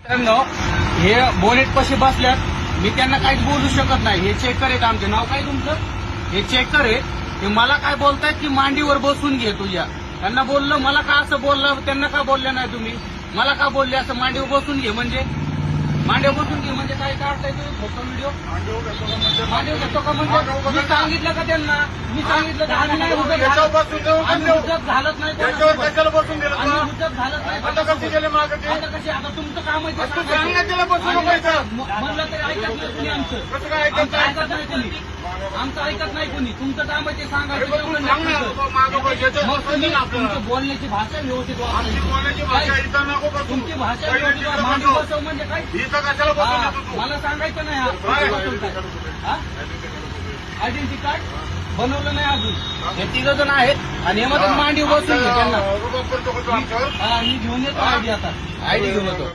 मित्रांनो, हे बोनेट पाशी बसल्यात. मी त्यांना काहीच बोलू शकत नाही. हे चेकर आहेत. आमचे नाव काय तुमचं? हे चेकर आहे. ते मला काय बोलतायत की मांडीवर बसून घे तुझ्या. त्यांना बोललं, मला का असं बोललं, त्यांना का बोलले नाही तुम्ही? मला का बोलले असं मांडीवर बसून घे म्हणजे? मांडीवर बसून घे म्हणजे काय काढताय तुम्ही फोटो व्हिडिओ? मांडीवर घेतो का म्हणजे? मी सांगितलं का त्यांना? मी सांगितलं का आम्ही नाही हुजत झालत नाही. कशाला बसून गेलं आम्ही हुजत झालत नाही. आता कशी गेले मागे आता कशी? आता तुमचं काम आहे ते तू सांगायचं. सांग ना त्याला बसून नको. म्हणलं तरी ऐकत नाही कुणी आमचं. कसं काय ऐकत आमचं ऐकत नाही कुणी. आमचं ऐकत नाही कुणी. तुमचं काम आहे ते सांगायचं. तेवढं सांग ना नाही. मागं पैशाचं मग तुम्ही बसून आपल्याला तुमची बोलण्याची भाषा व्यवस्थित वापरा. आमची बोलायची भाषा इथं नको बसू. तुमची भाषा पहिले व्यवस्थित तिथं वापरा. मांडी बसव. बसव म्हणजे काय? इथं कशाला बसून हा, येतो तू? मला सांगायचं नाही. काय? आयडेंटिटी कार्ड बनवलं नाही अजून. हे तिघ जण आहेत आणि यामध्ये मांडी बसून घे त्यांना. रुबाब करतो का तू आमच्यावर? हा, मी घेऊन येतो आयडी आता. आयडी घेऊन येतो.